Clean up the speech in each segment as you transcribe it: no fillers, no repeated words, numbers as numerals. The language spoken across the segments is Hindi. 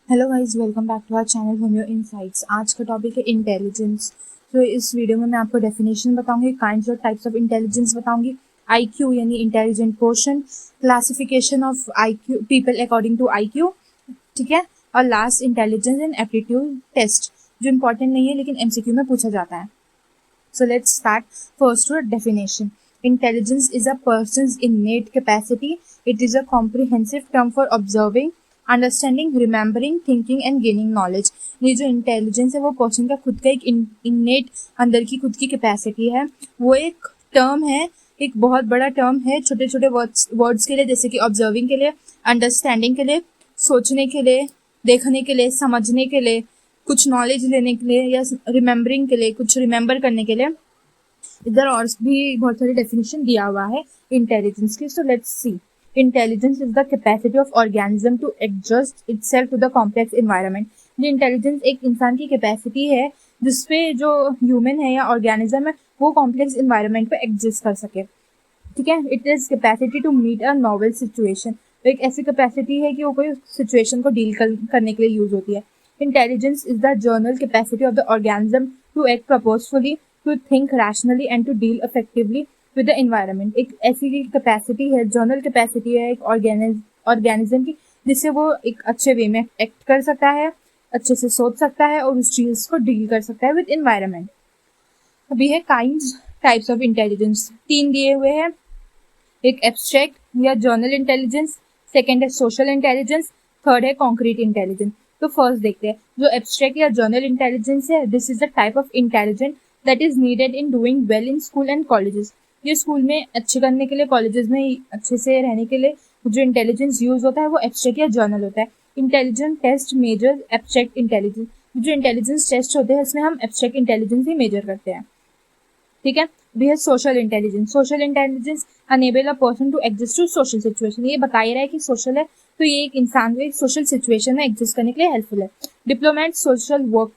Hello guys, welcome back to our channel Homeo Insights. आज का टॉपिक है इंटेलिजेंस। तो इस वीडियो में मैं आपको डेफिनेशन बताऊंगी, काइंड्स और टाइप्स ऑफ इंटेलिजेंस बताऊंगी, आईक्यू यानी intelligent quotient, classification of IQ people according to IQ, ठीक है, और last intelligence and aptitude test, जो इंपॉर्टेंट नहीं है लेकिन एमसीक्यू में पूछा जाता है। So let's start first with definition. Intelligence is a person's innate capacity. It is a comprehensive term for observing, understanding, remembering, thinking and gaining knowledge. ये जो इंटेलिजेंस है वो पर्सन का खुद का एक इन्नेट अंदर की खुद की कैपेसिटी है। वो एक टर्म है, एक बहुत बड़ा टर्म है छोटे छोटे वर्ड्स के लिए, जैसे कि ऑब्जर्विंग के लिए, अंडरस्टैंडिंग के लिए, सोचने के लिए, देखने के लिए, समझने के लिए, कुछ नॉलेज लेने के लिए, या रिमेंबरिंग के लिए, कुछ रिमेंबर करने के लिए। इधर और भी बहुत सारी डेफिनेशन दिया हुआ है इंटेलिजेंस की। So let's see. Intelligence is the capacity of organism to adjust itself to the complex environment. ये इंटेलिजेंस एक इंसान की कैपेसिटी है जिसपे जो ह्यूमन है या ऑर्गेनिज्म है वो कॉम्प्लेक्स एनवायरनमेंट पे एडजस्ट कर सके, ठीक है। It is capacity to meet a novel situation. तो एक ऐसी कैपेसिटी है कि वो कोई सिचुएशन को डील करने के लिए यूज होती है। Intelligence is the general capacity of the organism to act purposefully, to think rationally and to deal effectively with the environment. एक ऐसी कैपेसिटी है, जर्नल कैपेसिटी है एक ऑर्गेनिज्म की, जिससे वो एक अच्छे वे में एक्ट कर सकता है, अच्छे से सोच सकता है और उस चीज को डील कर सकता है विद एनवायरनमेंट। अभी है काइंड्स, टाइप्स ऑफ इंटेलिजेंस, 3 दिए हुए हैं। एक एब्स्ट्रैक्ट या जर्नल इंटेलिजेंस, सेकेंड है सोशल इंटेलिजेंस, थर्ड है कॉन्क्रीट इंटेलिजेंस। तो फर्स्ट देखते हैं जो एब्स्ट्रैक्ट या जर्नल इंटेलिजेंस है। This is the type of intelligence that is needed in doing well in school and colleges. ये स्कूल में अच्छे करने के लिए, कॉलेजेस में अच्छे से रहने के लिए जो इंटेलिजेंस यूज होता है वो एब्स्ट्रैक्ट या जर्नल होता है। Intelligent test measure abstract intelligence. जो इंटेलिजेंस टेस्ट होते हैं इसमें हम एब्स्ट्रैक्ट इंटेलिजेंस ही मेजर करते हैं, ठीक है। भी है social intelligence. Social intelligence enable a person to exist to social situation. ये बता ही रहा है कि सोशल है, तो ये एक इंसान को एक सोशल सिचुएशन में एग्जिस्ट करने के लिए हेल्पफुल है। Diplomat social work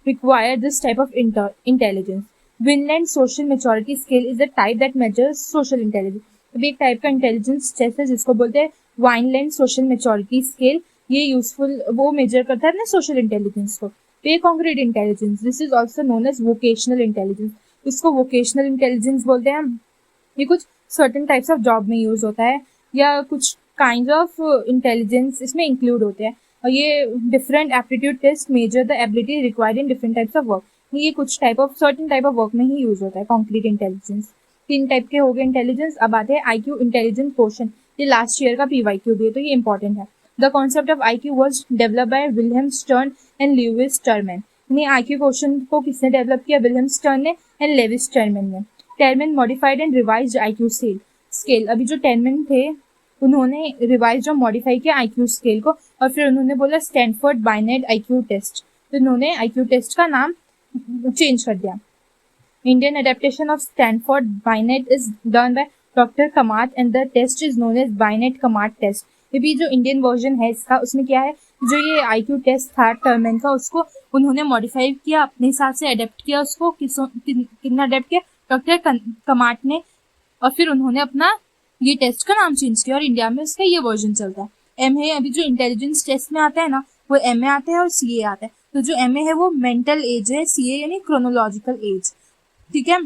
require this type of intelligence. Vinland social maturity scale is the type that measures social intelligence. अभी एक टाइप का इंटेलिजेंस टेस्ट है जिसको बोलते हैं वाइनलैंड सोशल मेच्योरिटी स्केल। ये यूजफुल, वो मेजर करता है ना सोशल इंटेलिजेंस को। पे concrete intelligence, this is also known as vocational intelligence. इसको वोकेशनल इंटेलिजेंस बोलते हैं। ये कुछ सर्टेन टाइप्स ऑफ जॉब में यूज होता है, या कुछ काइंड ऑफ इंटेलिजेंस इसमें इंक्लूड होते हैं। और ये different aptitude test measure the ability required in different types of work. ये कुछ type of certain type of work में ही यूज होता है कॉन्क्रीट इंटेलिजेंस। 3 टाइप के हो गए इंटेलिजेंस। अब आते हैं आईक्यू इंटेलिजेंस क्वोशंट। ये लास्ट ईयर का पीवाईक्यू भी है तो ये इंपॉर्टेंट है। The concept of IQ was developed by William Stern and Lewis Terman. IQ quotient को किसने डेवलप किया? विलियम स्टर्न ने एंड लेविस टर्मन ने। Terman modified and revised IQ scale. अभी जो टर्मन थे उन्होंने रिवाइज और मॉडिफाई किया आईक्यू स्केल को, और फिर उन्होंने बोला स्टैनफोर्ड बाइनेट आईक्यू टेस्ट। तो उन्होंने आईक्यू टेस्ट का नाम चेंज कर दिया। Indian adaptation of Stanford Binet is done by doctor Kamat and the test is known as Binet Kamat test. ये भी जो इंडियन वर्जन है इसका, उसमें क्या है, जो ये आईक्यू टेस्ट था टर्मन का, उसको उन्होंने मॉडिफाई किया, अपने हिसाब से अडेप्ट किया उसको। कितना अडेप्ट किया? डॉक्टर कमाट ने। और फिर उन्होंने अपना ये टेस्ट का नाम चेंज किया और इंडिया में इसका ये वर्जन चलता है। एम है, अभी जो इंटेलिजेंस टेस्ट में आता है ना वो एम ए आता है और सी ए आता है। तो जो एम ए है वो मेंटल एज है, सी ए यानी क्रोनोलॉजिकल एज, ठीक है।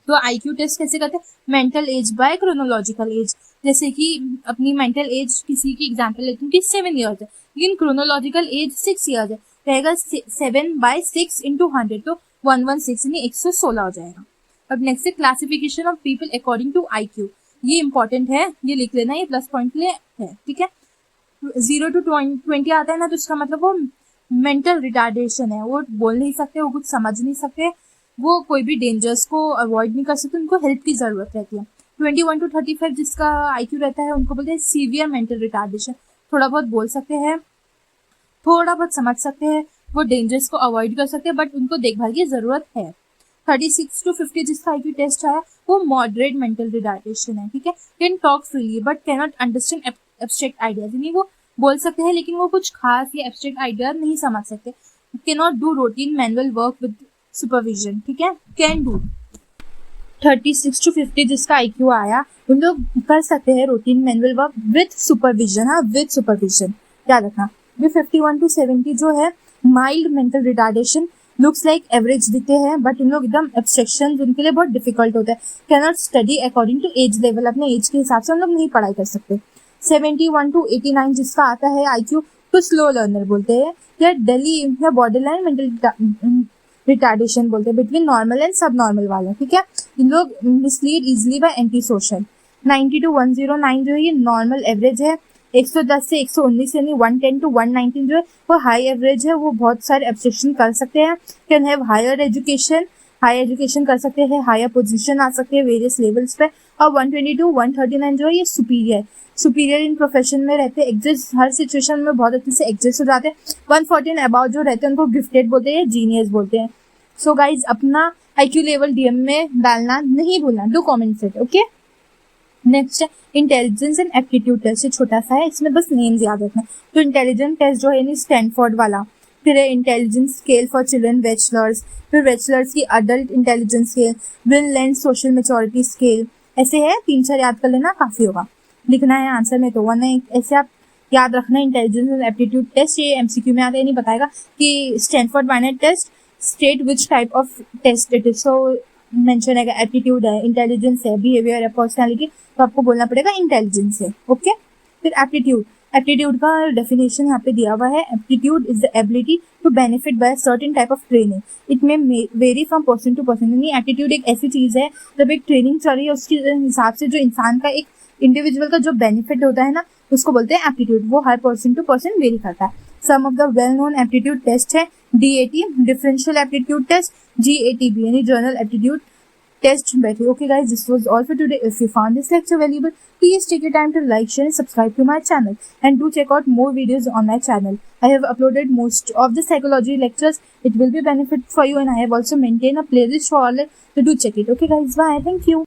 तो आईक्यू टेस्ट कैसे करते हैं? Mental as by chronological age. जैसे कि अपनी मेंटल एज किसी की एग्जांपल लेती हूँ कि 7 ईयर्स है, लेकिन क्रोनोलॉजिकल एज 6 ईयर्स है, रहेगा 7 बाय 6 इंटू 100, तो 116 यानी 116 हो जाएगा। अब नेक्स्ट है classification of people according to IQ. ये इंपॉर्टेंट है, ये लिख लेना, ये प्लस पॉइंट के लिए है, ठीक है। 0 to 20 आता है ना, तो इसका मतलब वो मेंटल रिटार्डेशन है, वो बोल नहीं सकते, वो कुछ समझ नहीं सकते, वो कोई भी डेंजर्स को अवॉइड नहीं कर सकते, उनको हेल्प की जरूरत रहती है। 21 to 35 जिसका आईक्यू रहता है उनको बोलते हैं सीवियर मेंटल रिटार्डेशन। थोड़ा बहुत बोल सकते हैं, थोड़ा बहुत समझ सकते हैं, वो डेंजर्स को अवॉइड कर सकते हैं, बट उनको देखभाल की जरूरत है। 36 to 50 जिसका आईक्यू टेस्ट आया वो मॉडरेट मेंटल रिटार्डेशन है, ठीक है। Can talk freely but can not understand abstract ideas, यानी वो बोल सकते हैं लेकिन वो कुछ खास या एब्स्ट्रैक्ट आइडिया नहीं समझ सकते। Can not do routine manual work with supervision, ठीक है। कैन डू 36 to 50 जिसका आईक्यू आया उन लोग कर सकते हैं routine manual work with supervision. हाँ, विद सुपरविजन याद रखना। भी 51 to 70 जो है mild mental retardation, looks like average दिखते हैं बट इन लोग एकदम एब्स्ट्रैक्शन उनके लिए बहुत डिफिकल्ट होता है, can not study according to age level, अपने एज के हिसाब से हम लोग नहीं पढ़ाई कर सकते। 71 to 89 जिसका आता है IQ तो स्लो लर्नर बोलते हैं, या डेली या बॉर्डरलाइन मेंटल रिटार्डेशन बोलते हैं, बिटवीन नॉर्मल एंड सब नॉर्मल वाला, ठीक है। इन लोग mislead easily bye anti social. 90 to 109 जो है ये नॉर्मल एवरेज है, 110 से 119 यानी 110 to 119 जो है वो हाई एवरेज है, वो बहुत सारे एब्स्ट्रैक्शन कर सकते हैं, कैन हैव हायर एजुकेशन कर सकते हैं, हायर पोजीशन आ सकते हैं वेरियस लेवल्स पे। और 120 to 139 जो है ये सुपीरियर इन प्रोफेशन में रहते हैं, एग्जिस्ट हर सिचुएशन में बहुत अच्छे से एग्जिस्ट हो जाते हैं। 114 अबाउट जो रहते हैं उनको गिफ्टेड बोलते हैं, जीनियस बोलते हैं। सो गाइज अपना IQ लेवल DM में डालना नहीं भूलना, do comment it, okay. Next है इंटेलिजेंस एंड एप्टीट्यूड टेस्ट, ये छोटा सा है, इसमें बस नेम्स याद रखना। तो इंटेलिजेंस टेस्ट जो है यानी स्टैनफोर्ड वाला, फिर है intelligence scale for children bachelors, फिर बैचलर्स की adult intelligence scale, Vinland social maturity scale, ऐसे है 3-4 याद कर लेना, काफी होगा, लिखना है आंसर में तो, वरना ऐसे आप याद रखना। इंटेलिजेंस एंड एप्टीट्यूड टेस्ट ये MCQ में आता है, नहीं बताएगा कि Stanford binary test state which type of test it is, so mention है एप्टीट्यूड है, इंटेलिजेंस है, बिहेवियर है, पर्सनालिटी, तो आपको बोलना पड़ेगा इंटेलिजेंस है, ओके। फिर एप्टीट्यूड का डेफिनेशन यहाँ पे दिया हुआ है, aptitude is the ability to benefit by certain type of training, it may vary from person to person, यानी एप्टीट्यूड एक ऐसी चीज है जब एक ट्रेनिंग चल रही है उसके हिसाब से जो इंसान का एक इंडिविजुअल का जो बेनिफिट होता है ना उसको बोलते हैं एप्टीट्यूड, वो हर पर्सन टू पर्सन वेरी करता है। Some of the well known aptitude test है DAT differential aptitude test, GATB यानी general aptitude test battery. Okay guys, this was all for today. If you found this lecture valuable, please take your time to like, share and subscribe to my channel, and do check out more videos on my channel. I have uploaded most of the psychology lectures. It will be benefit for you, and I have also maintained a playlist for all it, so do check it. Okay guys, bye, thank you.